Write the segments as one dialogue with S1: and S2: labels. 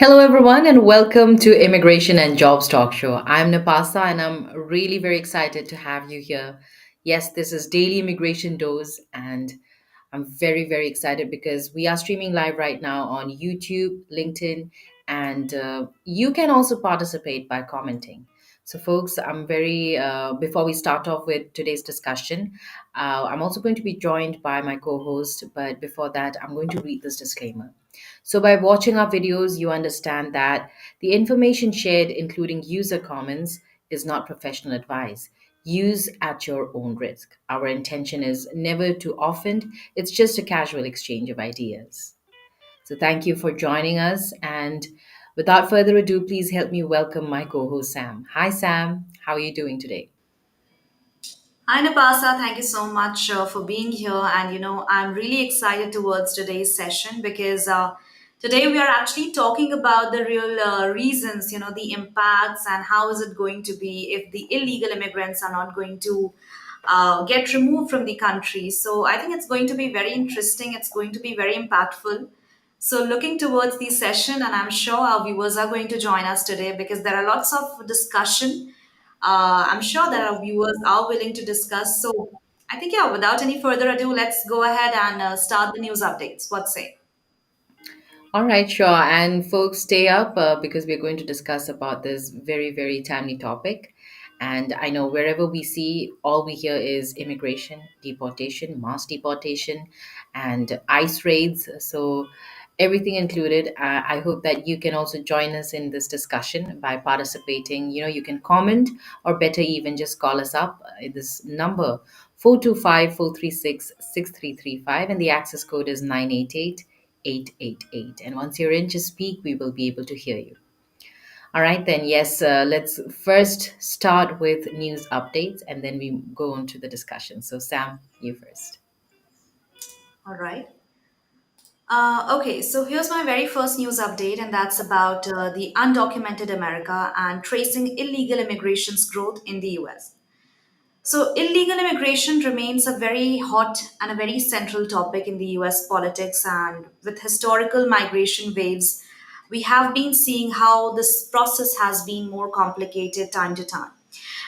S1: Hello, everyone, and welcome to Immigration and Jobs Talk Show. I'm Nipasa, and I'm really very excited to have you here. Yes, this is Daily Immigration Dose, and I'm very, very excited because we are streaming live right now on YouTube, LinkedIn, and you can also participate by commenting. So, folks, before we start off with today's discussion, I'm also going to be joined by my co host, but before that, I'm going to read this disclaimer. So, by watching our videos, you understand that the information shared, including user comments, is not professional advice. Use at your own risk. Our intention is never to offend, it's just a casual exchange of ideas. So, thank you for joining us. And without further ado, please help me welcome my co host, Sam. Hi, Sam. How are you doing today?
S2: Hi, Nipasa. Thank you so much for being here. And, I'm really excited towards today's session because today we are actually talking about the real reasons, the impacts and how is it going to be if the illegal immigrants are not going to get removed from the country. So I think it's going to be very interesting. It's going to be very impactful. So looking towards the session, and I'm sure our viewers are going to join us today because there are lots of discussion. I'm sure that our viewers are willing to discuss. So I think, yeah, without any further ado, let's go ahead and start the news updates. What say?
S1: All right, sure. And folks, stay up because we're going to discuss about this very, very timely topic. And I know wherever we see, all we hear is immigration, deportation, mass deportation, and ICE raids. So everything included. I hope that you can also join us in this discussion by participating. You can comment or better even just call us up at this number 425-436-6335, and the access code is 988-888. And once you're in, just speak, we will be able to hear you. All right, then, yes, let's first start with news updates and then we go on to the discussion. So, Sam, you first.
S2: All right. Okay, so here's my very first news update, and that's about the undocumented America and tracing illegal immigration's growth in the US. So, illegal immigration remains a very hot and a very central topic in the US politics, and with historical migration waves, we have been seeing how this process has been more complicated time to time.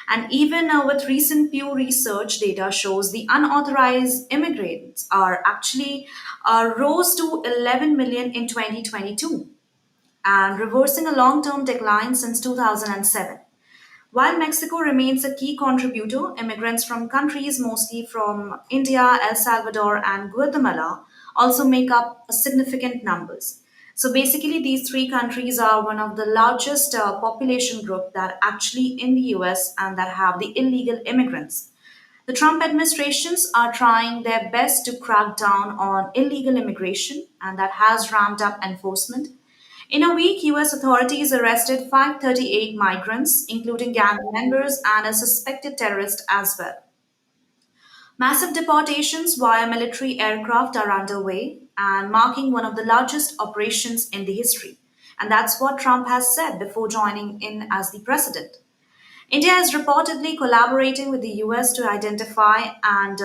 S2: And even with recent Pew Research data shows the unauthorized immigrants are actually rose to 11 million in 2022 and reversing a long-term decline since 2007. While Mexico remains a key contributor, immigrants from countries mostly from India, El Salvador, and Guatemala also make up significant numbers. So basically, these three countries are one of the largest population group that actually in the US and that have the illegal immigrants. The Trump administrations are trying their best to crack down on illegal immigration, and that has ramped up enforcement. In a week, US authorities arrested 538 migrants, including gang members and a suspected terrorist as well. Massive deportations via military aircraft are underway and marking one of the largest operations in the history. And that's what Trump has said before joining in as the president. India is reportedly collaborating with the US to identify and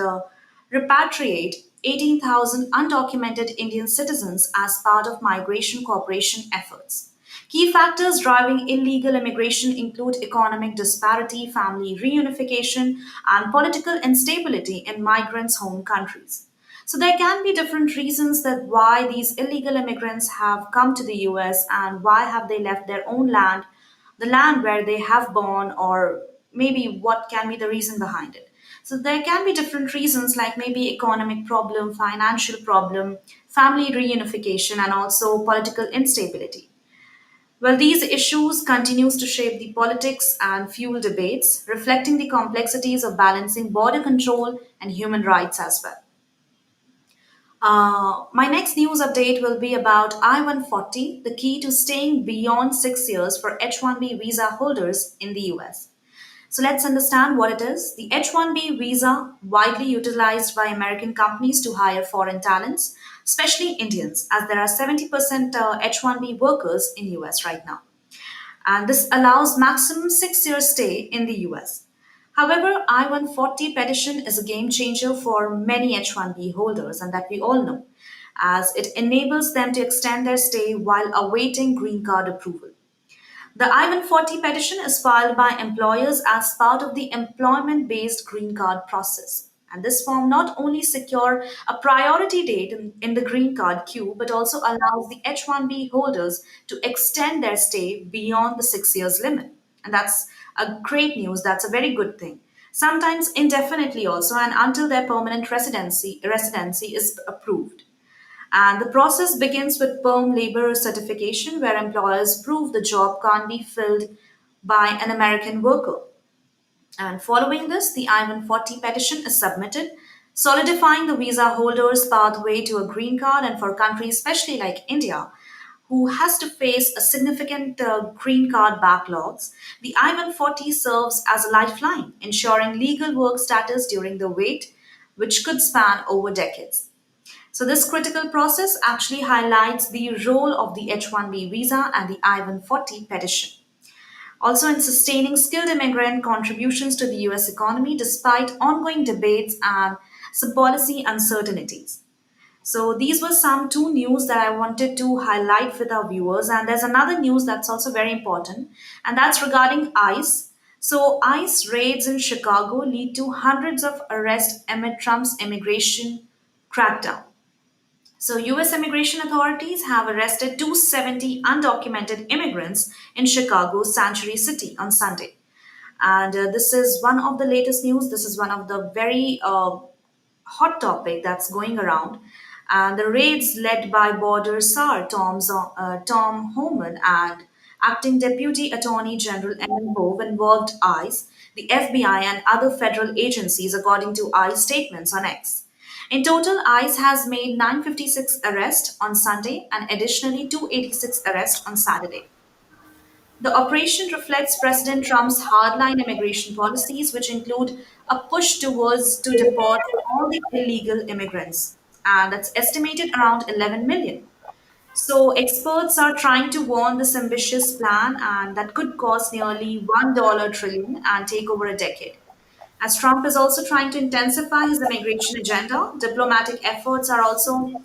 S2: repatriate 18,000 undocumented Indian citizens as part of migration cooperation efforts. Key factors driving illegal immigration include economic disparity, family reunification, and political instability in migrants' home countries. So there can be different reasons that why these illegal immigrants have come to the US and why have they left their own land, the land where they have born, or maybe what can be the reason behind it. So there can be different reasons like maybe economic problem, financial problem, family reunification, and also political instability. Well, these issues continues to shape the politics and fuel debates, reflecting the complexities of balancing border control and human rights as well. My next news update will be about I-140, the key to staying beyond 6 years for H-1B visa holders in the US. So let's understand what it is. The H-1B visa, widely utilized by American companies to hire foreign talents, especially Indians, as there are 70% H-1B workers in US right now, and this allows maximum 6 year stay in the US. However, I-140 petition is a game changer for many H-1B holders, and that we all know. as it enables them to extend their stay while awaiting green card approval. The I-140 petition is filed by employers as part of the employment-based green card process. And this form not only secure a priority date in the green card queue, but also allows the H-1B holders to extend their stay beyond the 6 years limit. And that's a great news. That's a very good thing. Sometimes indefinitely also, and until their permanent residency is approved. And the process begins with perm labor certification, where employers prove the job can't be filled by an American worker. And following this, the I-140 petition is submitted, solidifying the visa holder's pathway to a green card. And for countries, especially like India, who has to face a significant green card backlogs, the I-140 serves as a lifeline, ensuring legal work status during the wait, which could span over decades. So, this critical process actually highlights the role of the H-1B visa and the I-140 petition. Also, in sustaining skilled immigrant contributions to the US economy despite ongoing debates and some policy uncertainties. So, these were some two news that I wanted to highlight with our viewers. And there's another news that's also very important, and that's regarding ICE. So, ICE raids in Chicago lead to hundreds of arrests amid Trump's immigration crackdown. So, US immigration authorities have arrested 270 undocumented immigrants in Chicago's Sanctuary City on Sunday. And this is one of the latest news. This is one of the very hot topic that's going around. And the raids led by Border SAR Tom Homan and Acting Deputy Attorney General Ellen Hove involved ICE, the FBI, and other federal agencies, according to ICE statements on X. In total, ICE has made 956 arrests on Sunday and additionally 286 arrests on Saturday. The operation reflects President Trump's hardline immigration policies, which include a push towards to deport all the illegal immigrants, and that's estimated around 11 million. So experts are trying to warn this ambitious plan, and that could cost nearly $1 trillion and take over a decade. As Trump is also trying to intensify his immigration agenda, diplomatic efforts are also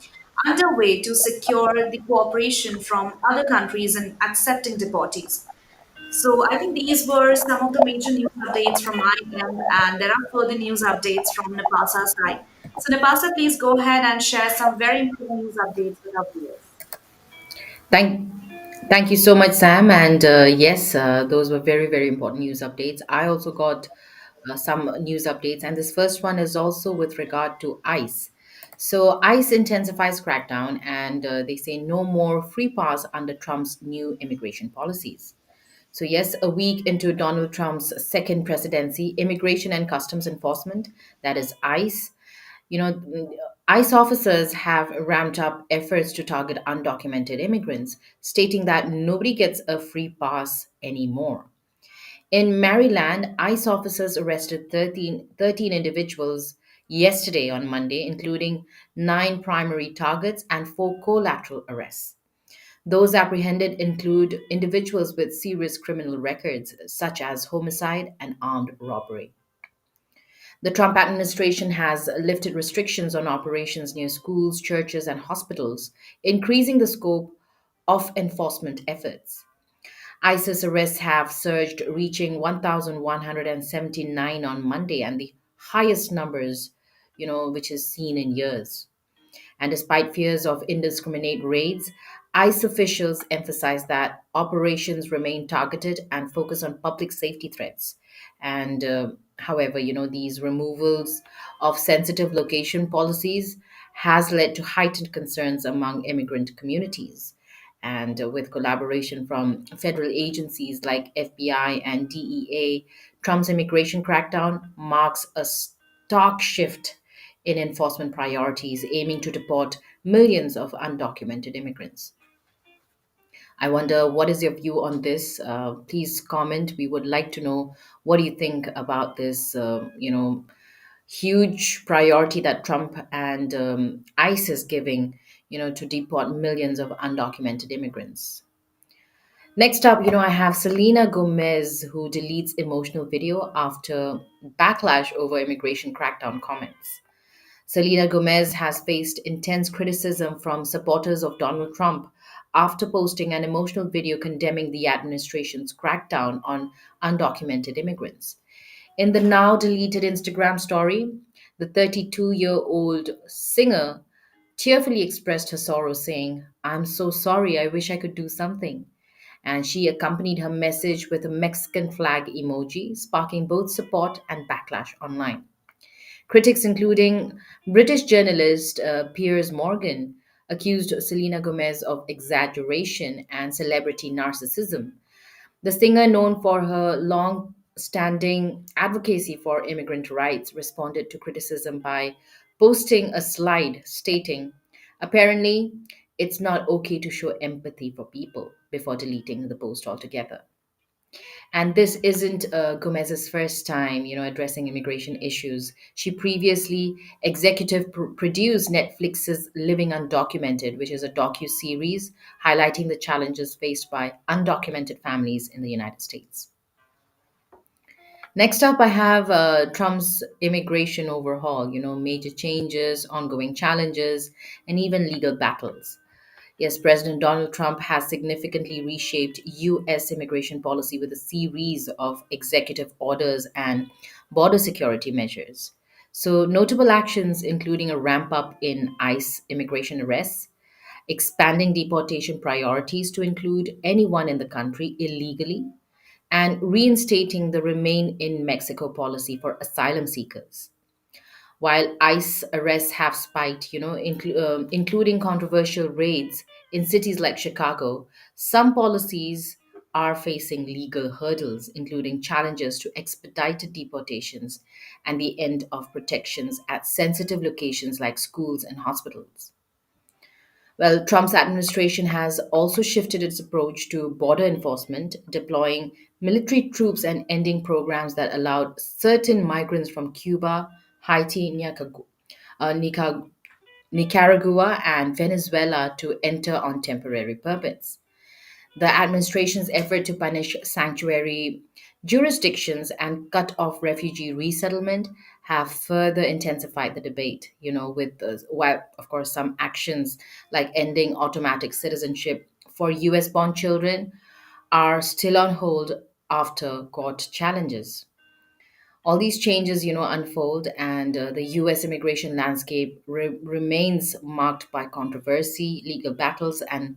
S2: underway to secure the cooperation from other countries in accepting deportees. So I think these were some of the major news updates from my end, and there are further news updates from Napasa's side. So Napasa, please go ahead and share some very important news updates with our viewers.
S1: Thank, thank you so much, Sam. And yes, those were very, very important news updates. I also got some news updates, and this first one is also with regard to ICE. So, ICE intensifies crackdown, and they say no more free pass under Trump's new immigration policies. So, yes, a week into Donald Trump's second presidency, Immigration and Customs Enforcement, that is ICE, you know, ICE officers have ramped up efforts to target undocumented immigrants, stating that nobody gets a free pass anymore. In Maryland, ICE officers arrested 13 individuals yesterday on Monday, including nine primary targets and four collateral arrests. Those apprehended include individuals with serious criminal records, such as homicide and armed robbery. The Trump administration has lifted restrictions on operations near schools, churches, and hospitals, increasing the scope of enforcement efforts. ISIS arrests have surged, reaching 1,179 on Monday, and the highest numbers, which is seen in years. And despite fears of indiscriminate raids, ICE officials emphasize that operations remain targeted and focus on public safety threats. And however, these removals of sensitive location policies has led to heightened concerns among immigrant communities. And with collaboration from federal agencies like FBI and DEA, Trump's immigration crackdown marks a stark shift in enforcement priorities, aiming to deport millions of undocumented immigrants. I wonder, what is your view on this? Please comment. We would like to know, what do you think about this, huge priority that Trump and ICE is giving, to deport millions of undocumented immigrants. Next up, I have Selena Gomez, who deletes emotional video after backlash over immigration crackdown comments. Selena Gomez has faced intense criticism from supporters of Donald Trump after posting an emotional video condemning the administration's crackdown on undocumented immigrants. In the now deleted Instagram story, the 32-year-old singer tearfully expressed her sorrow, saying, "I'm so sorry, I wish I could do something." And she accompanied her message with a Mexican flag emoji, sparking both support and backlash online. Critics, including British journalist Piers Morgan, accused Selena Gomez of exaggeration and celebrity narcissism. The singer, known for her long standing advocacy for immigrant rights, responded to criticism by posting a slide stating, "Apparently, it's not okay to show empathy for people," before deleting the post altogether. And this isn't Gomez's first time, addressing immigration issues. She previously executive produced Netflix's Living Undocumented, which is a docu-series highlighting the challenges faced by undocumented families in the United States. Next up, I have Trump's immigration overhaul, major changes, ongoing challenges, and even legal battles. Yes, President Donald Trump has significantly reshaped U.S. immigration policy with a series of executive orders and border security measures. So, notable actions including a ramp up in ICE immigration arrests, expanding deportation priorities to include anyone in the country illegally, and reinstating the Remain in Mexico policy for asylum seekers. While ICE arrests have spiked, including controversial raids in cities like Chicago, some policies are facing legal hurdles, including challenges to expedited deportations and the end of protections at sensitive locations like schools and hospitals. Well, Trump's administration has also shifted its approach to border enforcement, deploying military troops and ending programs that allowed certain migrants from Cuba, Haiti, Nicaragua, and Venezuela to enter on temporary permits. The administration's effort to punish sanctuary jurisdictions and cut off refugee resettlement have further intensified the debate, with, while, of course, some actions like ending automatic citizenship for US born children are still on hold after court challenges. All these changes, unfold, and the U.S. immigration landscape remains marked by controversy, legal battles, and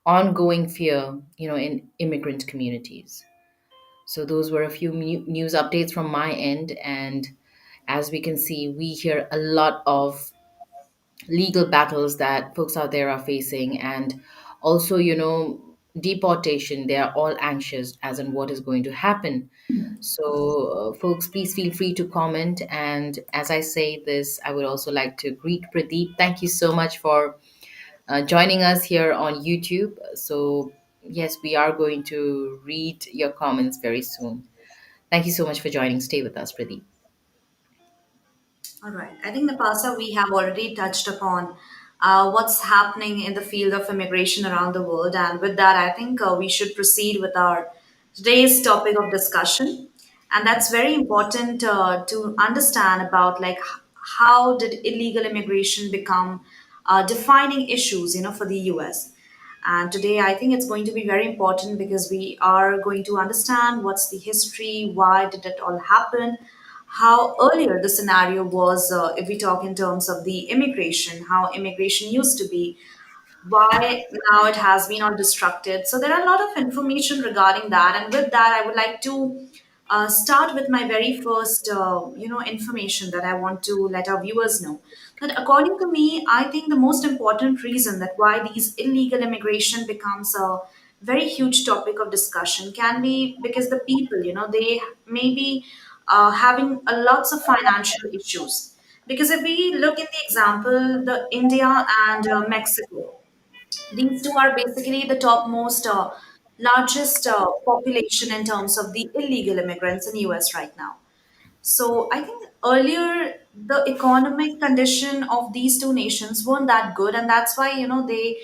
S1: ongoing fear, in immigrant communities. So those were a few news updates from my end, and as we can see, we hear a lot of legal battles that folks out there are facing, and also, deportation. They are all anxious as in what is going to happen. So, folks, please feel free to comment. And as I say this, I would also like to greet Pradeep. Thank you so much for joining us here on YouTube. So, yes, we are going to read your comments very soon. Thank you so much for joining. Stay with us, Pradeep.
S2: All right. I think, Napasa, we have already touched upon what's happening in the field of immigration around the world. And with that, I think we should proceed with our today's topic of discussion. And that's very important to understand about like how did illegal immigration become defining issues, for the US. And today, I think it's going to be very important because we are going to understand what's the history, why did it all happen, how earlier the scenario was, if we talk in terms of the immigration, how immigration used to be, why now it has been all destructed. So there are a lot of information regarding that, and with that, I would like to start with my very first, information that I want to let our viewers know. That according to me, I think the most important reason that why these illegal immigration becomes a very huge topic of discussion can be because the people, they may be having a lots of financial issues. Because if we look in the example, the India and Mexico, these two are basically the topmost, largest population in terms of the illegal immigrants in US right now. So I think earlier the economic condition of these two nations weren't that good, and that's why they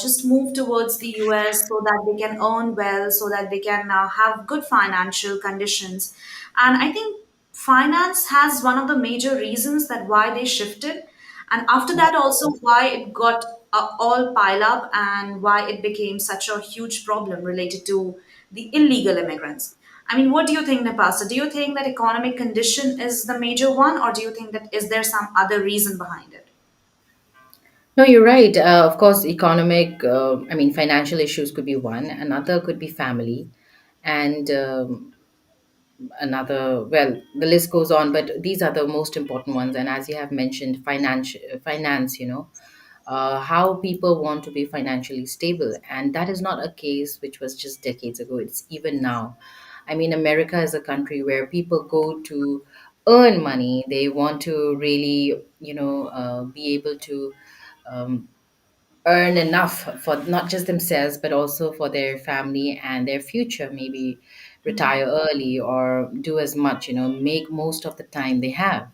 S2: just moved towards the US so that they can earn well, so that they can have good financial conditions. And I think finance has one of the major reasons that why they shifted, and after that also why it got all piled up and why it became such a huge problem related to the illegal immigrants. I mean, what do you think, Napasa? Do you think that economic condition is the major one, or do you think that is there some other reason behind it?
S1: No, you're right. Of course, economic, I mean, financial issues could be one. Another could be family. And another, well, the list goes on, but these are the most important ones. And as you have mentioned, finance, how people want to be financially stable. And that is not a case which was just decades ago, it's even now. I mean, America is a country where people go to earn money. They want to really, be able to um, earn enough for not just themselves but also for their family and their future, maybe retire early or do as much, make most of the time they have.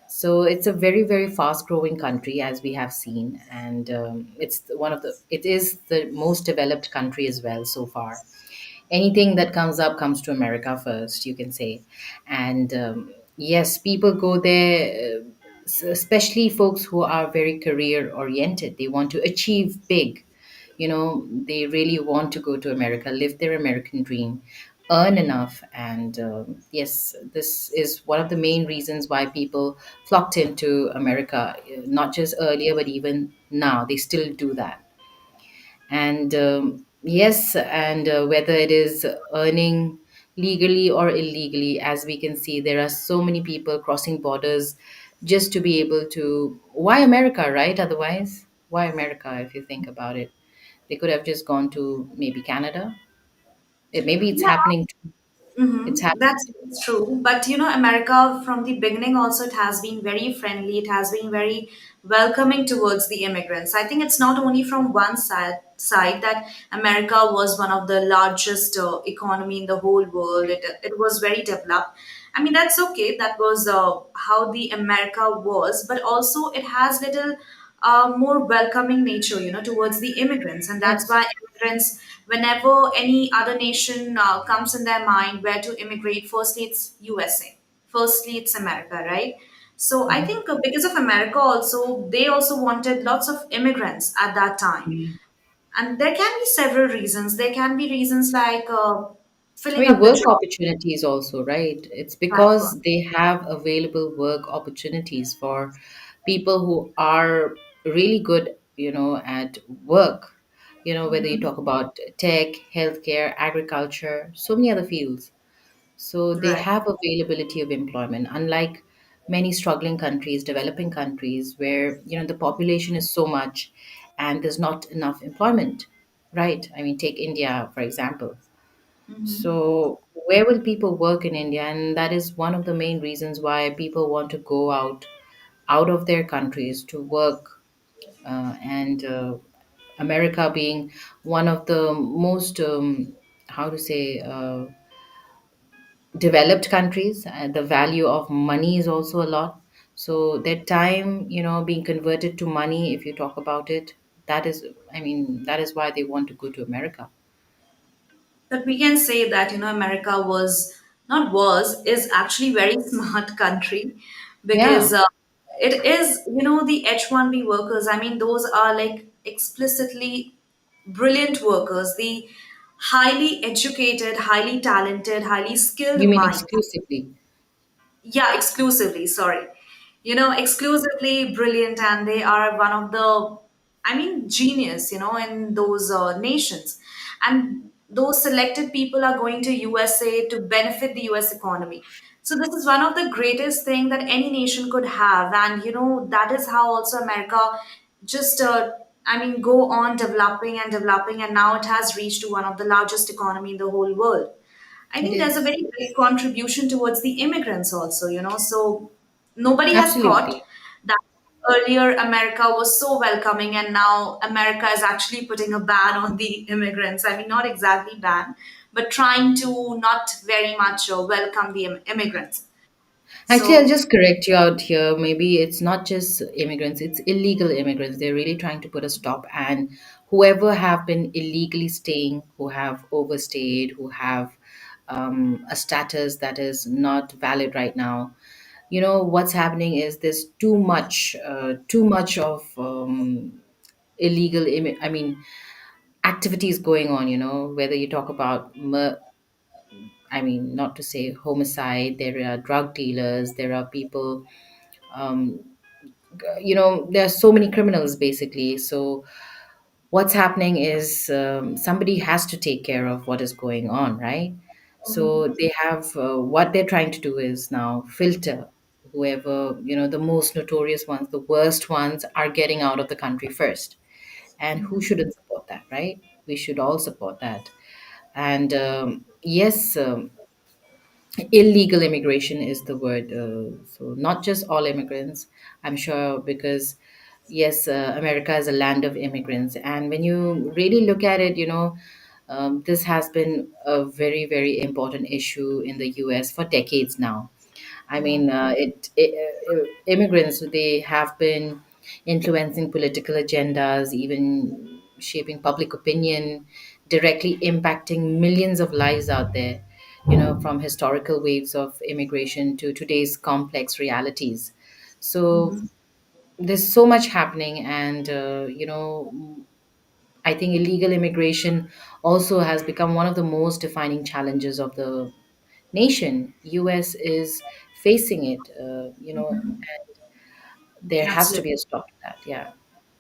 S1: So it's a very, very fast growing country, as we have seen, and it is the most developed country as well so far. Anything that comes up comes to America first, you can say. And yes, people go there, especially folks who are very career oriented. They want to achieve big. They really want to go to America, live their American dream, earn enough. And yes, this is one of the main reasons why people flocked into America, not just earlier, but even now. They still do that. And yes, and whether it is earning legally or illegally, as we can see, there are so many people crossing borders just to be able to. Why America, right? Otherwise, why America? If you think about it, they could have just gone to maybe Canada. Maybe it's
S2: Yeah.
S1: happening. It's
S2: Mm-hmm.
S1: happening.
S2: That's true. But America from the beginning also it has been very friendly. It has been very welcoming towards the immigrants. I think it's not only from one side that America was one of the largest economy in the whole world. It was very developed. I mean that's okay. That was how the America was. But also it has little more welcoming nature, towards the immigrants, and that's
S1: Yes.
S2: why immigrants, whenever any other nation comes in their mind where to immigrate, firstly it's USA, firstly it's America, right? So I think because of America also, they also wanted lots of immigrants at that time,
S1: Mhm.
S2: and there can be several reasons. There can be reasons like
S1: I
S2: filling
S1: mean,
S2: up the
S1: work
S2: job.
S1: opportunities also, right? It's
S2: That one.
S1: because they have available work opportunities for people who are really good, at work. Whether you
S2: Hmm.
S1: talk about tech, healthcare, agriculture, so many other fields. So they
S2: Right.
S1: have availability of employment, unlike many struggling countries, developing countries, where, the population is so much and there's not enough employment, right? I mean, take India, for example.
S2: Hmm.
S1: So, where will people work in India? And that is one of the main reasons why people want to go out of their countries to work. And America being one of the most, how to say, developed countries, the value of money is also a lot. So their time, being converted to money, if you talk about it, that is, I mean, that is why they want to go to America.
S2: But we can say that America was not was is actually very smart country, because
S1: Yeah.
S2: it is the H-1B workers. I mean those are like explicitly brilliant workers, the highly educated, highly talented, highly
S1: You
S2: skilled
S1: mean
S2: minds.
S1: exclusively?
S2: Yeah, exclusively, sorry. Exclusively brilliant, and they are one of the, I mean, genius, in those nations. And those selected people are going to USA to benefit the US economy. So this is one of the greatest thing that any nation could have. And, that is how also America just, I mean, go on developing and developing. And now it has reached to one of the largest economy in the whole world. I
S1: It
S2: think there's a
S1: is.
S2: very big contribution towards the immigrants also, So nobody has thought
S1: Absolutely.
S2: that earlier America was so welcoming, and now America is actually putting a ban on the immigrants. I mean, not exactly ban, but trying to not very much welcome the immigrants.
S1: Actually, I'll
S2: So
S1: just correct you out here. Maybe it's not just immigrants, it's illegal immigrants. They're really trying to put a stop. And whoever have been illegally staying, who have overstayed, who have a status that is not valid right now. You know what's happening is there's too much of I mean activities going on. You know, whether you talk about I mean, not to say homicide, there are drug dealers, there are people, um, there are so many criminals basically. So what's happening is somebody has to take care of what is going on, right? So they have what they're trying to do is now filter whoever, the most notorious ones, the worst ones are getting out of the country first. And who shouldn't support that, right? We should all support that. And yes, illegal immigration is the word. So not just all immigrants, I'm sure, because yes, America is a land of immigrants. And when you really look at it, this has been a very, very important issue in the US for decades now. I
S2: Yeah.
S1: mean, immigrants, they have been influencing political agendas, even shaping public opinion, directly impacting millions of lives out there, from historical waves of immigration to today's complex realities. So there's so much happening, and, I think illegal immigration also has become one of the most defining challenges of the nation. US is facing it, there has to
S2: Absolutely.
S1: be a stop to that. Yeah.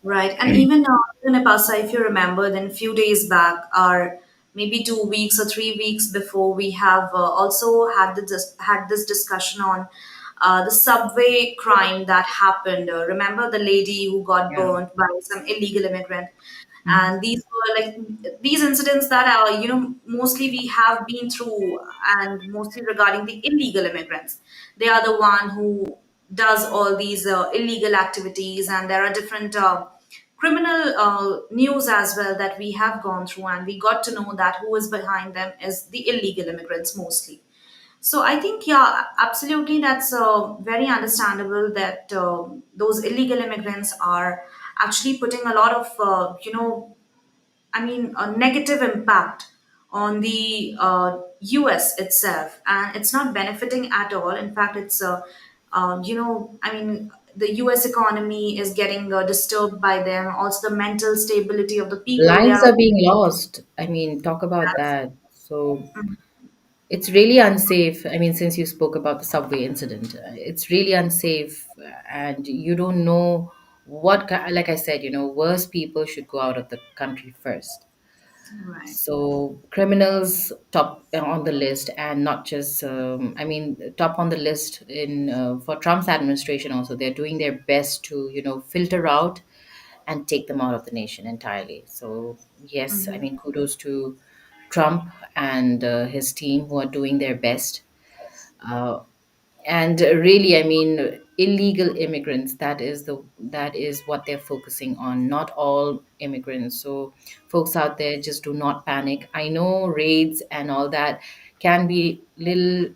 S2: Right. And even in Nipasa, if you remember, then a few days back, or maybe 2 weeks or 3 weeks before, we have also had this discussion on the subway crime that happened. Remember the lady who got
S1: Yeah.
S2: burnt by some illegal immigrant?
S1: Mhm.
S2: And these were like these incidents that are, mostly we have been through, and mostly regarding the illegal immigrants. They are the one who does all these illegal activities, and there are different criminal news as well that we have gone through, and we got to know that who is behind them is the illegal immigrants mostly. So I think, yeah, absolutely, that's very understandable that those illegal immigrants are actually putting a lot of, a negative impact on the US itself, and it's not benefiting at all. In fact, it's, the US economy is getting disturbed by them. Also, the mental stability of the people, they
S1: Lives
S2: are.
S1: are being lost. I mean, talk about that. So it's really unsafe. I mean, since you spoke about the subway incident, it's really unsafe, and you don't know like I said, worse people should go out of the country first.
S2: Right.
S1: So criminals top on the list, and not just. I mean, top on the list in for Trump's administration. Also, they're doing their best to filter out and take them out of the nation entirely. So yes, I mean, kudos to Trump and his team who are doing their best. Uh, and really, I mean, illegal immigrants, that is what they're focusing on, not all immigrants. So folks out there, just do not panic. I know raids and all that can be little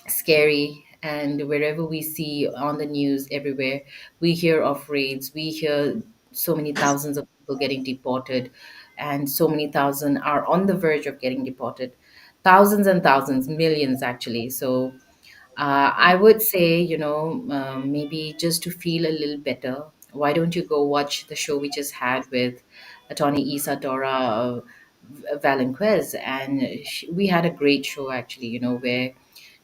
S1: scary, and wherever we see on the news everywhere, we hear of raids, we hear so many thousands of people getting deported, and so many thousand are on the verge of getting deported, thousands and thousands, millions actually. So I would say, maybe just to feel a little better, why don't you go watch the show we just had with Attorney Isadora Valenquez? And we had a great show actually, where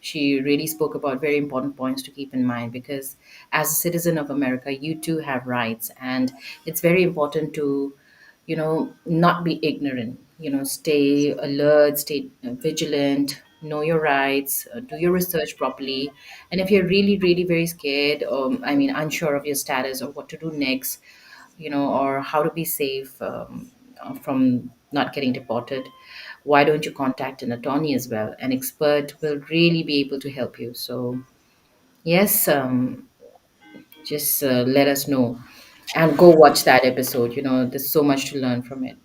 S1: she really spoke about very important points to keep in mind, because as a citizen of America, you too have rights, and it's very important to not be ignorant, stay alert, stay vigilant, know your rights, do your research properly. And if you're really, really very scared, I mean, unsure of your status or what to do next, or how to be safe from not getting deported, why don't you contact an attorney as well? An expert will really be able to help you. So, yes, just let us know and go watch that episode. There's so much to learn from it.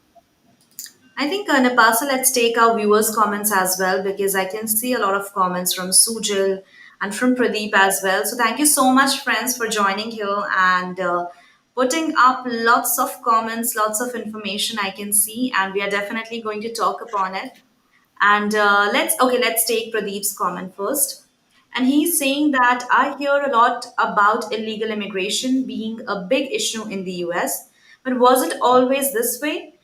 S2: I think, Napasa, let's take our viewers' comments as well, because I can see a lot of comments from Sujal and from Pradeep as well. So thank you so much, friends, for joining here and putting up lots of comments, lots of information I can see, and we are definitely going to talk upon it. And let's take Pradeep's comment first. And he's saying that I hear a lot about illegal immigration being a big issue in the US, but was it always this way?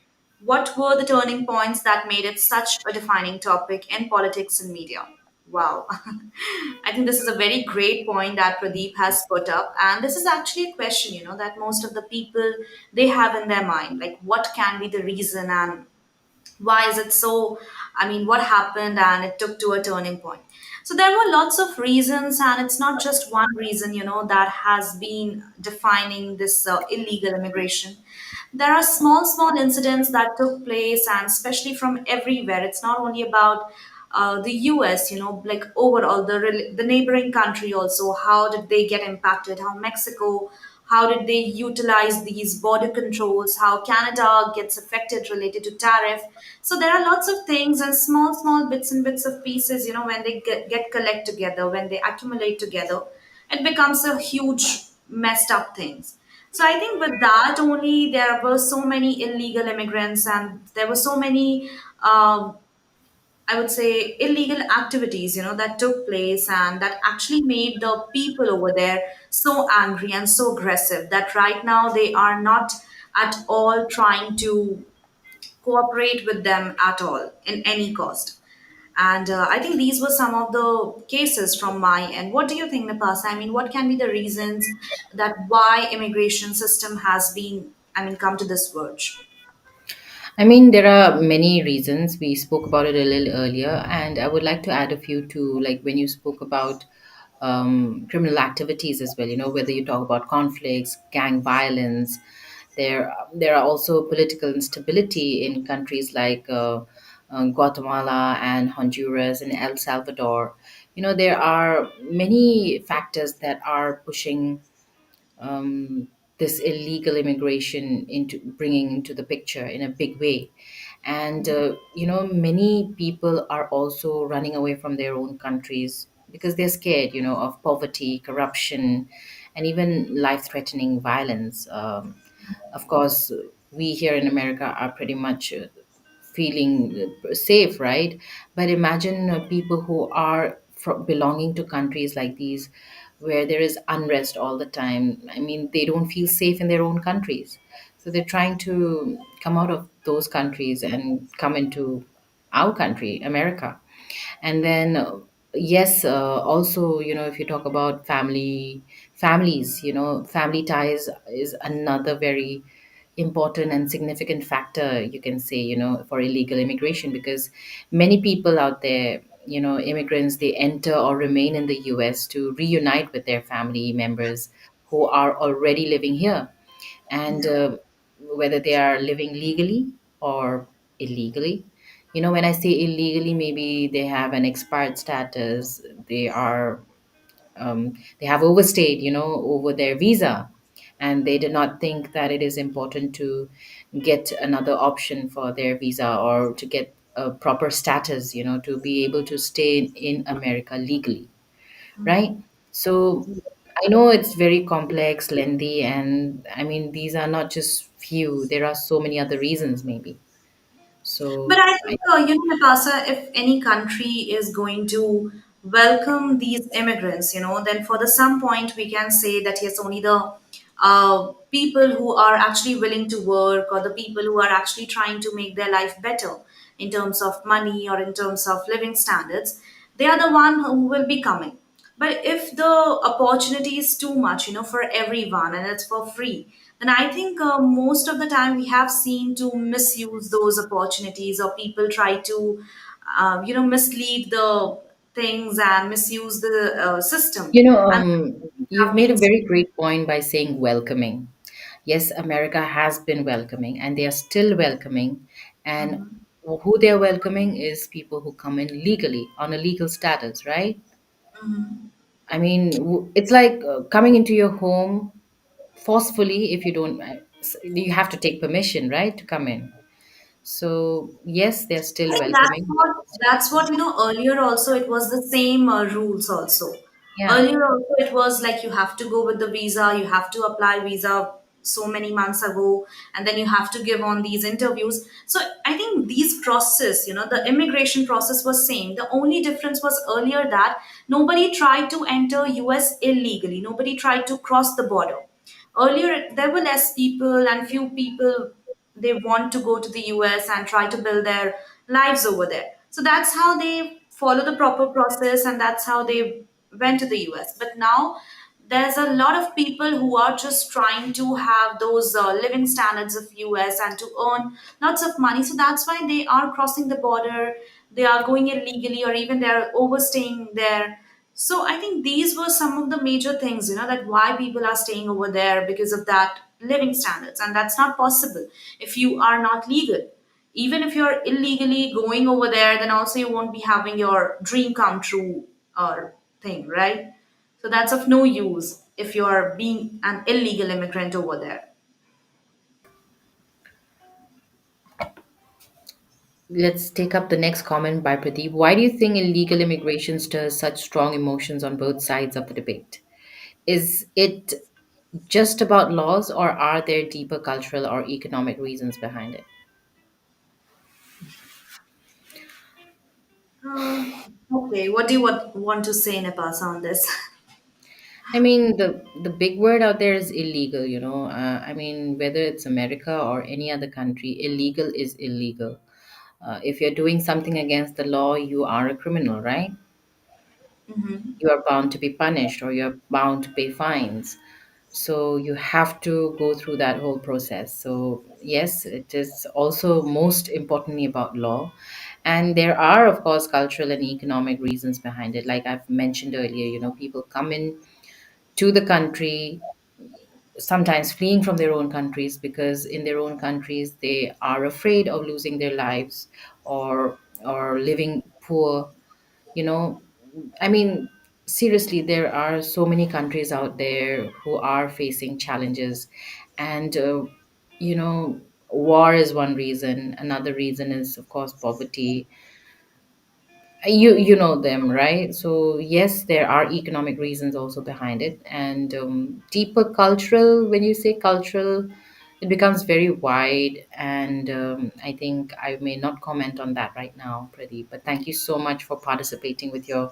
S2: What were the turning points that made it such a defining topic in politics and media? Wow. I think this is a very great point that Pradeep has put up. And this is actually a question, that most of the people they have in their mind. Like what can be the reason and why is it so? I mean, what happened and it took to a turning point? So there were lots of reasons, and it's not just one reason, that has been defining this illegal immigration. There are small incidents that took place, and especially from everywhere. It's not only about the US, like overall the neighboring country also. How did they get impacted? How Mexico? How did they utilize these border controls? How Canada gets affected related to tariff? So there are lots of things and small bits and bits of pieces. When they get collect together, when they accumulate together, it becomes a huge messed up things. So I think with that only there were so many illegal immigrants and there were so many I would say illegal activities, that took place and that actually made the people over there so angry and so aggressive that right now they are not at all trying to cooperate with them at all in any cost. And I think these were some of the cases from my end. What do you think, Napas? I mean, what can be the reasons that why immigration system has been, come to this verge?
S1: I mean, there are many reasons. We spoke about it a little earlier, and I would like to add a few too. Like when you spoke about criminal activities as well. Whether you talk about conflicts, gang violence, there are also political instability in countries like Guatemala and Honduras and El Salvador. There are many factors that are pushing this illegal immigration into bringing into the picture in a big way. And many people are also running away from their own countries because they're scared, of poverty, corruption, and even life-threatening violence. Of course, we here in America are pretty much feeling safe, right? But imagine people who are belonging to countries like these where there is unrest all the time. I mean, they don't feel safe in their own countries. So they're trying to come out of those countries and come into our country, America. And then yes, also, if you talk about families, family ties is another very important and significant factor, you can say, for illegal immigration, because many people out there, immigrants, they enter or remain in the US to reunite with their family members who are already living here. And whether they are living legally or illegally. When I say illegally, maybe they have an expired status, they have overstayed, over their visa, and they did not think that it is important to get another option for their visa or to get a proper status, to be able to stay in America legally, right? So I know it's very complex, lengthy, and I mean, these are not just few, there are so many other reasons, maybe.
S2: But
S1: So,
S2: I think, Napasa, if any country is going to welcome these immigrants, then for the some point we can say that yes, only the people who are actually willing to work or the people who are actually trying to make their life better in terms of money or in terms of living standards, they are the one who will be coming. But if the opportunity is too much, for everyone and it's for free, then I think most of the time we have seen to misuse those opportunities or people try to, mislead the things and misuse the system. And
S1: you've
S2: have
S1: made
S2: been.
S1: a very great point by saying welcoming. Yes, America has been welcoming and they are still welcoming. And
S2: Mhm,
S1: who they're welcoming is people who come in legally on a legal status, right?
S2: mhm.
S1: I mean, it's like coming into your home forcefully. If you don't, you have to take permission, right, to come in. So, yes, they're
S2: I
S1: still
S2: think
S1: welcoming.
S2: that's what earlier also it was the same rules also.
S1: Yeah.
S2: Earlier also it was like you have to go with the visa, you have to apply visa so many months ago, and then you have to give on these interviews. So I think these process, the immigration process was same. The only difference was earlier that nobody tried to enter US illegally, nobody tried to cross the border. Earlier, there were less people, and few people, they want to go to the US and try to build their lives over there. So that's how they follow the proper process, and that's how they went to the US. But now there's a lot of people who are just trying to have those living standards of US and to earn lots of money. So that's why they are crossing the border, they are going illegally, or even they're overstaying there. So I think these were some of the major things, that why people are staying over there, because of that living standards. And that's not possible if you are not legal. Even if you're illegally going over there, then also you won't be having your dream come true thing, right? So that's of no use if you're being an illegal immigrant over there.
S1: Let's take up the next comment by Pradeep. Why do you think illegal immigration stirs such strong emotions on both sides of the debate? Is it just about laws, or are there deeper cultural or economic reasons behind it?
S2: Okay, what do you want to say, Nipasa, on this?
S1: I mean, the big word out there is illegal. I mean, whether it's America or any other country, illegal is illegal. If you're doing something against the law, you are a criminal, right?
S2: Hmm.
S1: You are bound to be punished, or you're bound to pay fines. So you have to go through that whole process. So yes, it is also most importantly about law. And there are, of course, cultural and economic reasons behind it. Like I've mentioned earlier, people come in to the country, sometimes fleeing from their own countries, because in their own countries they are afraid of losing their lives, or living poor. you know I mean, seriously, there are so many countries out there who are facing challenges. And you know war is one reason. Another reason is, of course, poverty. You know them, right? So yes, there are economic reasons also behind it, and deeper cultural. When you say cultural, it becomes very wide, and I think I may not comment on that right now, Pradeep. But thank you so much for participating with your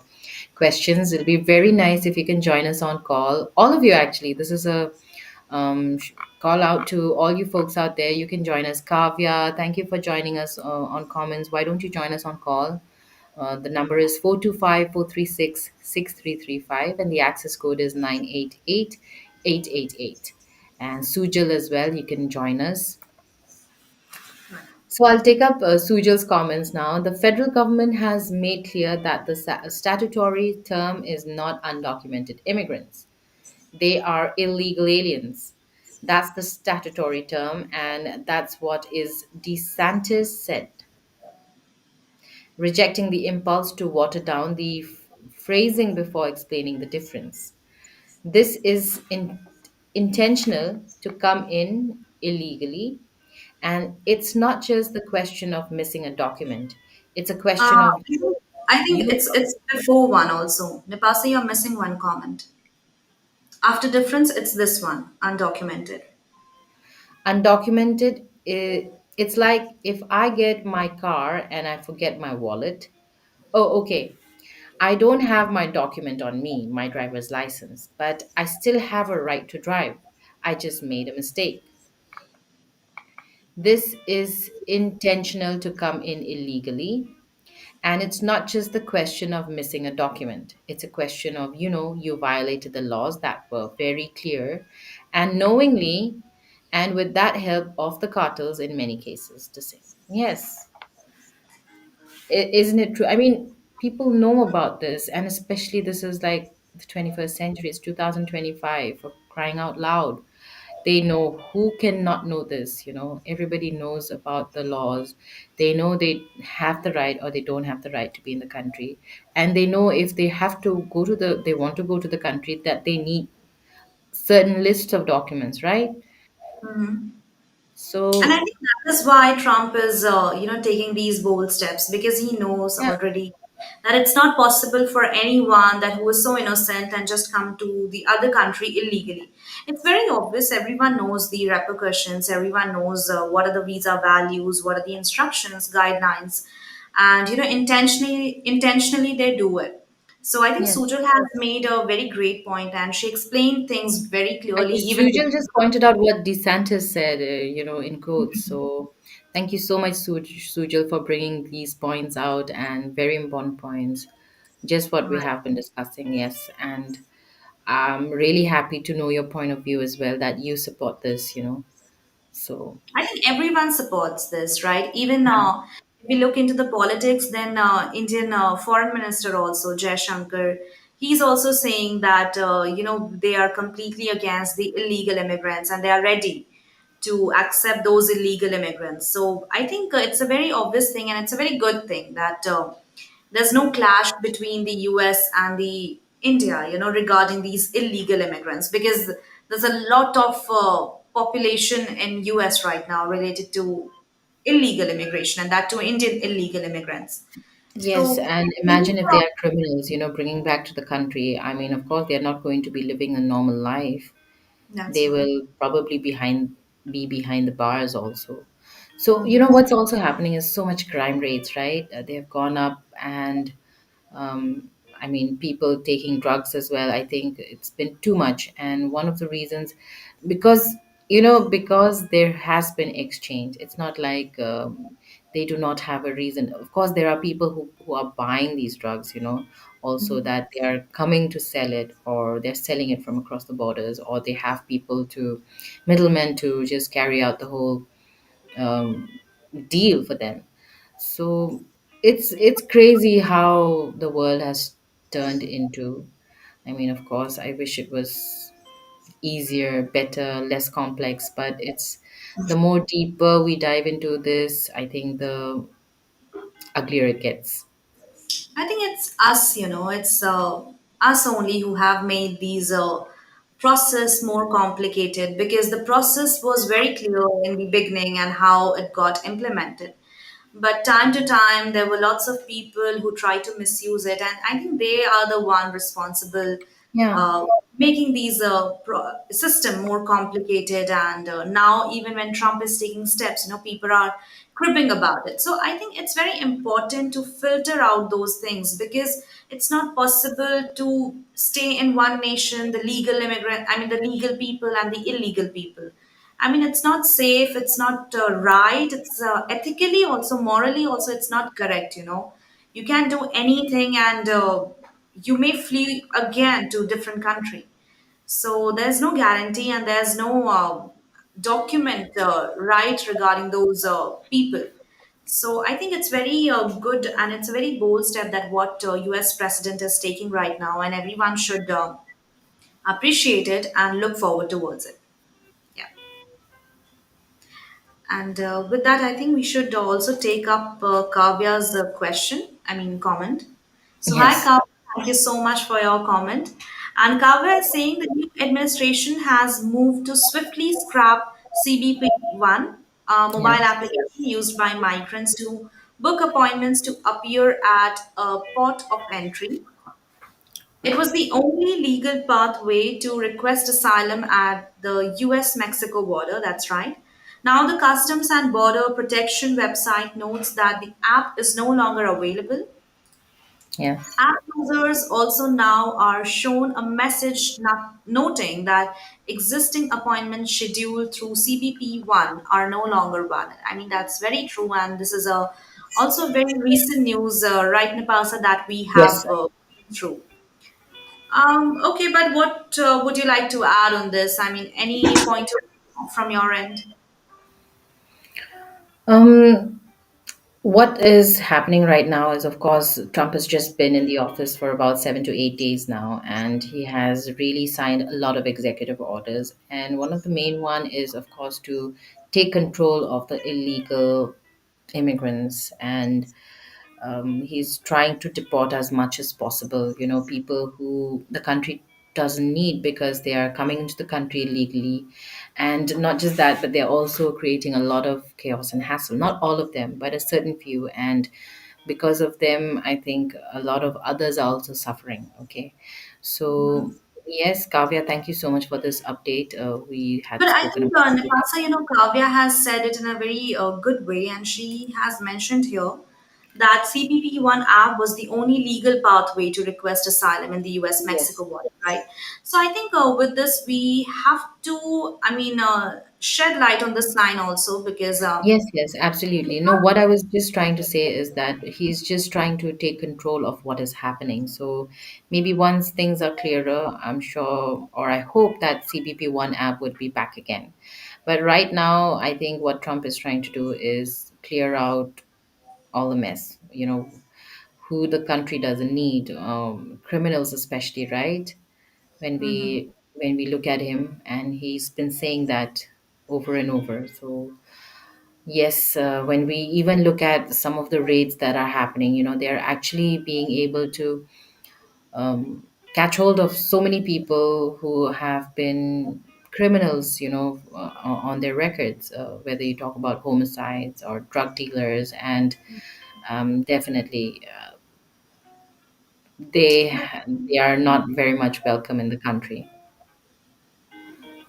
S1: questions. It'll be very nice if you can join us on call, all of you. Actually, this is a call out to all you folks out there. You can join us. Kavya, thank you for joining us on Commons. Why don't you join us on call? The number is 425-436-6335, and the access code is 988-888. And Sujal as well, you can join us. So I'll take up Sujal's comments now. The federal government has made clear that the statutory term is not undocumented immigrants. They are illegal aliens. That's the statutory term, and that's what is DeSantis said, rejecting the impulse to water down the phrasing before explaining the difference. This is intentional to come in illegally, and it's not just the question of missing a document. It's a question of
S2: I think
S1: you
S2: it's before one also. Nipasa, you're missing one comment. After difference, it's this one, undocumented.
S1: undocumented. It's like if I get my car and I forget my wallet. Oh, okay. I don't have my document on me, my driver's license, but I still have a right to drive. I just made a mistake. This is intentional to come in illegally. And it's not just the question of missing a document. It's a question of, you violated the laws that were very clear and knowingly, and with that help of the cartels in many cases to say, yes, isn't it true? I mean, people know about this, and especially this is like the 21st century, it's 2025, for crying out loud. They know, who cannot know this. Everybody knows about the laws. They know they have the right or they don't have the right to be in the country, and they know if they have to go to they want to go to the country, that they need certain lists of documents, right?
S2: And I
S1: So
S2: think that is why Trump is, taking these bold steps, because he knows
S1: yeah,
S2: already. that it's not possible for anyone that who is so innocent and just come to the other country illegally. It's very obvious. Everyone knows the repercussions. Everyone knows what are the visa values, what are the instructions, guidelines, and intentionally they do it. So I think
S1: Yes.
S2: Sujal has made a very great point, and she explained things very
S1: I
S2: clearly,
S1: think
S2: even.
S1: Sujal just pointed out what DeSantis said, in quotes. So thank you so much, Sujal, for bringing these points out and very important points. Just what we
S2: Right.
S1: have been discussing, yes. And I'm really happy to know your point of view as well, that you support this. So,
S2: I think everyone supports this, right? Even
S1: yeah.
S2: if we look into the politics, then Indian Foreign Minister also, Jay Shankar, he's also saying that they are completely against the illegal immigrants and they are ready to accept those illegal immigrants. So I think it's a very obvious thing and it's a very good thing that there's no clash between the US and the India, regarding these illegal immigrants, because there's a lot of population in US right now related to illegal immigration, and that to Indian illegal immigrants.
S1: Yes,
S2: So
S1: and imagine if they are criminals, bringing back to the country. I mean, of course, they're not going to be living a normal life.
S2: that's
S1: They
S2: right.
S1: will probably be behind the bars also. So, what's also happening is so much crime rates, right? They have gone up, and um, I mean, people taking drugs as well. I think it's been too much. And one of the reasons, because, because there has been exchange, it's not like they do not have a reason. Of course, there are people who are buying these drugs, also that they are coming to sell it, or they're selling it from across the borders, or they have people middlemen to just carry out the whole um, deal for them. So it's crazy how the world has turned into. I mean, of course, I wish it was easier, better, less complex, but it's the more deeper we dive into this, I think the uglier it gets.
S2: I think it's us, it's us only who have made these process more complicated, because the process was very clear in the beginning and how it got implemented. But time to time, there were lots of people who try to misuse it, and I think they are the one responsible
S1: Yeah.
S2: uh, making these system more complicated. And now, even when Trump is taking steps, people are cribbing about it. So I think it's very important to filter out those things, because it's not possible to stay in one nation, the legal immigrant, I mean, the legal people and the illegal people. I mean, it's not safe, it's not right, it's ethically also, morally also, it's not correct, You can do anything, and you may flee again to a different country. So there's no guarantee and there's no document right regarding those people. So I think it's very good and it's a very bold step that what US president is taking right now, and everyone should appreciate it and look forward towards it. Yeah. And with that, I think we should also take up Kavya's question, I mean, comment. So, hi,
S1: Yes.
S2: Kavya, thank you so much for your comment. And Kavya is saying the new administration has moved to swiftly scrap CBP1, a mobile
S1: Yes.
S2: application used by migrants to book appointments to appear at a port of entry. It was the only legal pathway to request asylum at the US Mexico border, that's right. Now, the Customs and Border Protection website notes that the app is no longer available.
S1: Yes.
S2: App users also now are shown a message noting that existing appointments scheduled through CBP1 are no longer valid. I mean, that's very true, and this is also very recent news, right, Nipasa, that we
S1: Yes.
S2: have been through. Okay, but what would you like to add on this? I mean, any point from your end?
S1: Um, What is happening right now is, of course, Trump has just been in the office for about 7 to 8 days now, and he has really signed a lot of executive orders. And one of the main one is, of course, to take control of the illegal immigrants, and he's trying to deport as much as possible. People who the country doesn't need because they are coming into the country illegally, and not just that, but they're also creating a lot of chaos and hassle. Not all of them, but a certain few, and because of them, I think a lot of others are also suffering. Okay,
S2: Mhm.
S1: so yes, Kavya, thank you so much for this update. We had
S2: But I
S1: spoken
S2: think
S1: about
S2: Nipasa, Kavya has said it in a very good way, and she has mentioned here that CBP1 app was the only legal pathway to request asylum in the US
S1: yes.
S2: Mexico border, right? So I think with this, we have to, shed light on this line also because
S1: Yes, yes, absolutely. No, what I was just trying to say is that he's just trying to take control of what is happening. So maybe once things are clearer, I'm sure, or I hope that CBP One app would be back again. But right now, I think what Trump is trying to do is clear out all the mess, who the country doesn't need, criminals especially, right? When
S2: mhm.
S1: we look at him, and he's been saying that over and over. So yes, when we even look at some of the raids that are happening, they're actually being able to um, catch hold of so many people who have been criminals, on their records, whether you talk about homicides or drug dealers, and definitely they they are not very much welcome in the country.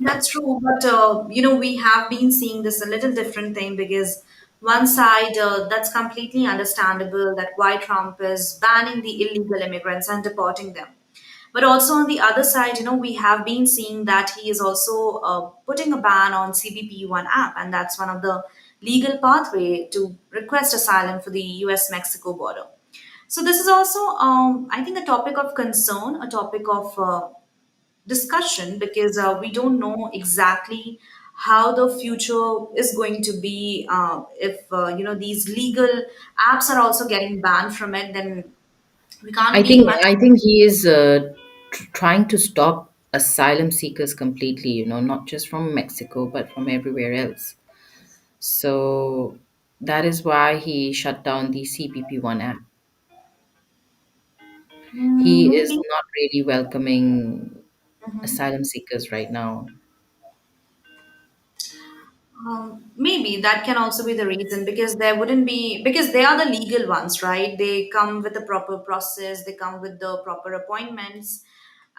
S2: That's true, but we have been seeing this a little different thing because one side, that's completely understandable that why Trump is banning the illegal immigrants and deporting them. But also on the other side, we have been seeing that he is also putting a ban on CBP1 app, and that's one of the legal pathway to request asylum for the US Mexico border. So this is also, I think, a topic of concern, a topic of discussion because we don't know exactly how the future is going to be if these legal apps are also getting banned from it, then we can't
S1: I
S2: be
S1: think
S2: much.
S1: I think he is trying to stop asylum seekers completely. Not just from Mexico, but from everywhere else. So that is why he shut down the CPP One app. He is
S2: Maybe.
S1: not really welcoming asylum seekers right now.
S2: Maybe that can also be the reason because there wouldn't be because they are the legal ones, right? They come with the proper process, they come with the proper appointments,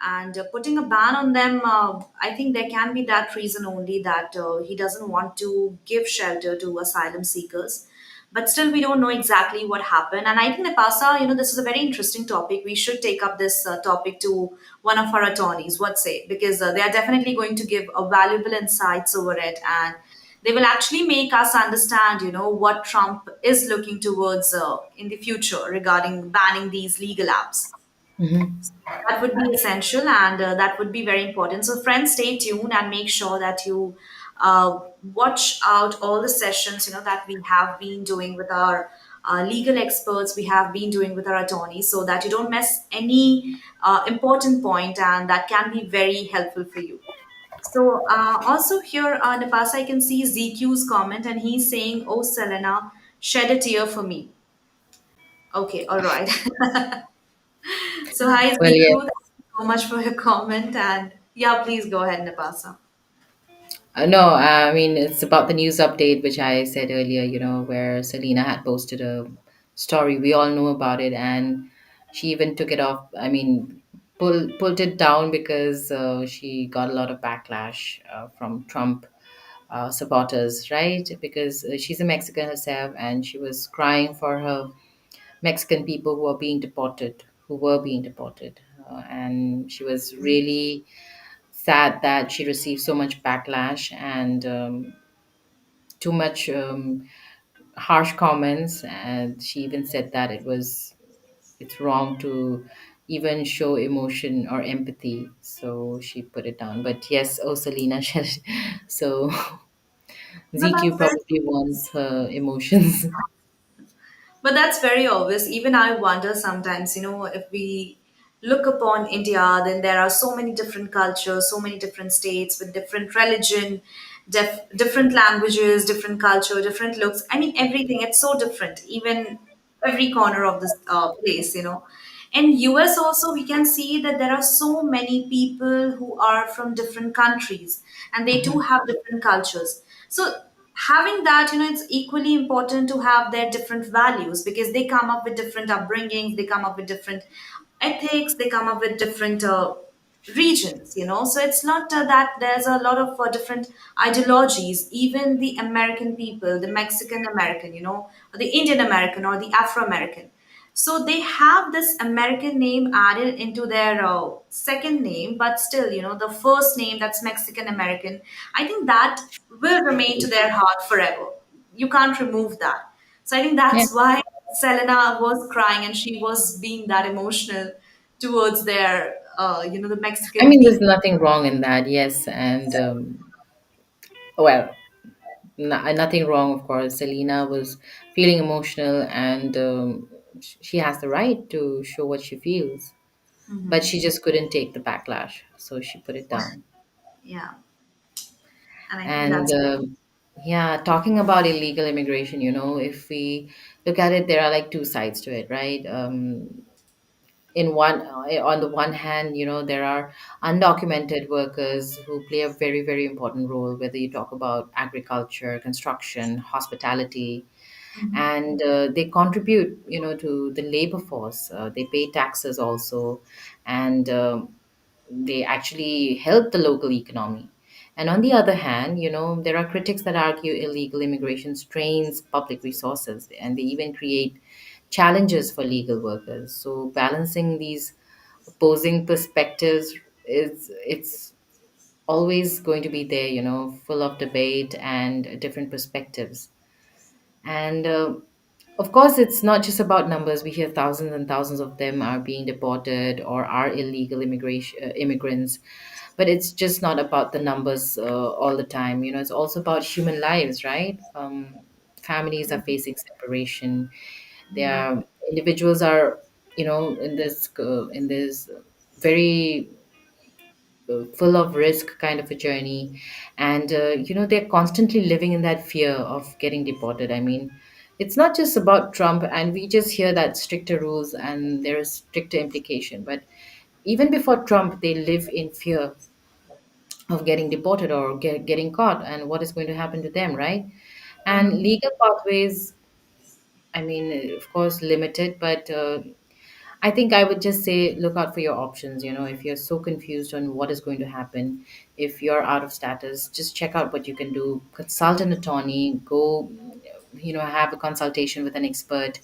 S2: and putting a ban on them, I think there can be that reason only that he doesn't want to give shelter to asylum seekers. But still, we don't know exactly what happened. And I think Napasa, this is a very interesting topic. We should take up this topic to one of our attorneys. What say? Because they are definitely going to give a valuable insights over it, and they will actually make us understand, what Trump is looking towards in the future regarding banning these legal apps.
S1: Hmm.
S2: That would be essential and that would be very important. So, friends, stay tuned and make sure that you watch out all the sessions that we have been doing with our legal experts, we have been doing with our attorneys, so that you don't miss any important point, and that can be very helpful for you. So also here, Napas, I can see ZQ's comment, and he's saying, "Oh, Selena, shed a tear for me." Okay, all right. So hi
S1: Well,
S2: ZQ,
S1: yes.
S2: thank you so much for your comment, and yeah, please go ahead, Napasa.
S1: No, I mean, it's about the news update, which I said earlier, where Selena had posted a story. We all know about it, and she even took it off. I mean, pulled it down because she got a lot of backlash from Trump supporters, right? Because she's a Mexican herself, and she was crying for her Mexican people who were being deported. And she was really sad that she received so much backlash and too much harsh comments. And she even said that it's wrong to even show emotion or empathy. So she put it down. But yes, oh Selena, so
S2: No,
S1: ZQ
S2: that's very.
S1: probably wants her emotions.
S2: But that's very obvious. Even I wonder sometimes, if we look upon India, then there are so many different cultures, so many different states with different religion, different languages, different culture, different looks. I mean, everything. It's so different. Even every corner of this place. In US also, we can see that there are so many people who are from different countries, and they too have different cultures. So having that, it's equally important to have their different values, because they come up with different upbringings, they come up with different ethics, they come up with different regions, so it's not that there's a lot of different ideologies. Even the American people, the Mexican American, or the Indian American or the Afro American, so they have this American name added into their second name, but still, the first name, that's Mexican American, I think that will remain to their heart forever. You can't remove that. So I think
S1: Yeah.
S2: that's why Selena was crying and she was being that emotional towards their, the
S1: I
S2: Mexican
S1: mean, there's
S2: people.
S1: nothing wrong in that, yes. And, well, nothing wrong, of course. Selena was feeling emotional, and she has the right to show what she feels. But
S2: Hmm.
S1: she just couldn't take the backlash, so she put it down.
S2: Yeah, and I think
S1: And
S2: that's
S1: yeah, talking about illegal immigration, if we look at it, there are like two sides to it, right? In one On the one hand, there are undocumented workers who play a very, very important role, whether you talk about agriculture, construction, hospitality, and they contribute, to the labor force. They pay taxes also, and they actually help the local economy. And on the other hand, there are critics that argue illegal immigration strains public resources, and they even create challenges for legal workers. So balancing these opposing perspectives, it's always going to be there, full of debate and different perspectives. And of course, it's not just about numbers. We hear thousands and thousands of them are being deported or are illegal immigrants, but it's just not about the numbers all the time. It's also about human lives, right? Families are facing separation.
S2: yeah,
S1: Individuals are, in this very full of risk kind of a journey, and they're constantly living in that fear of getting deported. I mean, it's not just about Trump, and we just hear that stricter rules and there is stricter implication, but even before Trump, they live in fear of getting deported or getting caught, and what is going to happen to them, right? And legal pathways, I mean, of course limited, but I think I would just say look out for your options. If you're so confused on what is going to happen, if you're out of status, just check out what you can do. Consult an attorney, go, have a consultation with an expert.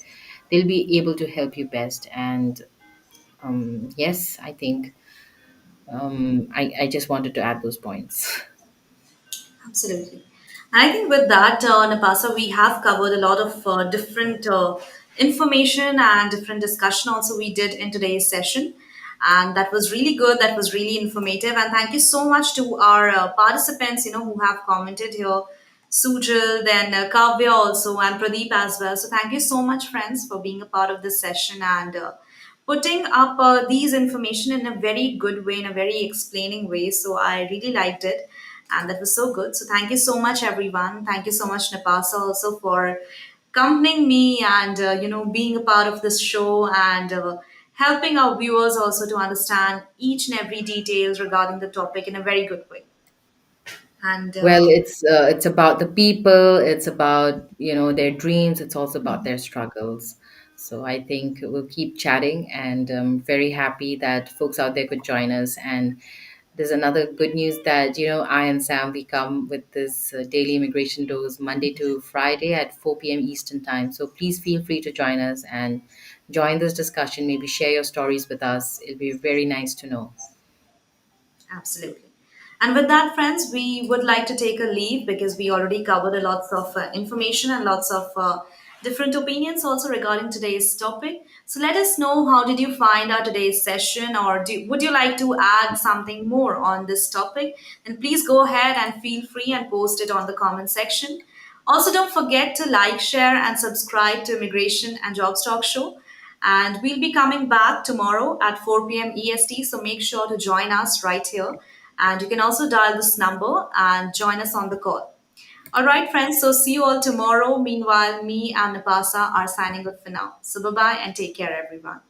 S1: They'll be able to help you best. And yes, I think I just wanted to add those points.
S2: absolutely. And I think with that, Napasa, we have covered a lot of different information and different discussion also we did in today's session. And that was really good. That was really informative. And thank you so much to our participants, who have commented here. Sujal, then Kavya also, and Pradeep as well. So thank you so much, friends, for being a part of this session and putting up these information in a very good way, in a very explaining way. So I really liked it, and that was so good. So thank you so much, everyone. Thank you so much, Napasa, also for accompanying me and being a part of this show and helping our viewers also to understand each and every details regarding the topic in a very good way. And
S1: Well, it's about the people. It's about their dreams. It's also about their struggles. So I think we'll keep chatting, and I'm very happy that folks out there could join us. And there's another good news that I and Sam, we come with this daily immigration dose Monday to Friday at 4 p.m. Eastern time. So please feel free to join us and join this discussion. Maybe share your stories with us. It'll be very nice to know.
S2: absolutely. And with that, friends, we would like to take a leave because we already covered a lots of information and lots of different opinions also regarding today's topic. So let us know, how did you find our today's session, or would you like to add something more on this topic? Then please go ahead and feel free and post it on the comment section. Also, don't forget to like, share, and subscribe to Immigration and Jobs Talk Show. And we'll be coming back tomorrow at 4 p.m. EST. So make sure to join us right here. And you can also dial this number and join us on the call. All right, friends. So see you all tomorrow. Meanwhile, me and Napasa are signing off for now. So bye bye and take care, everyone.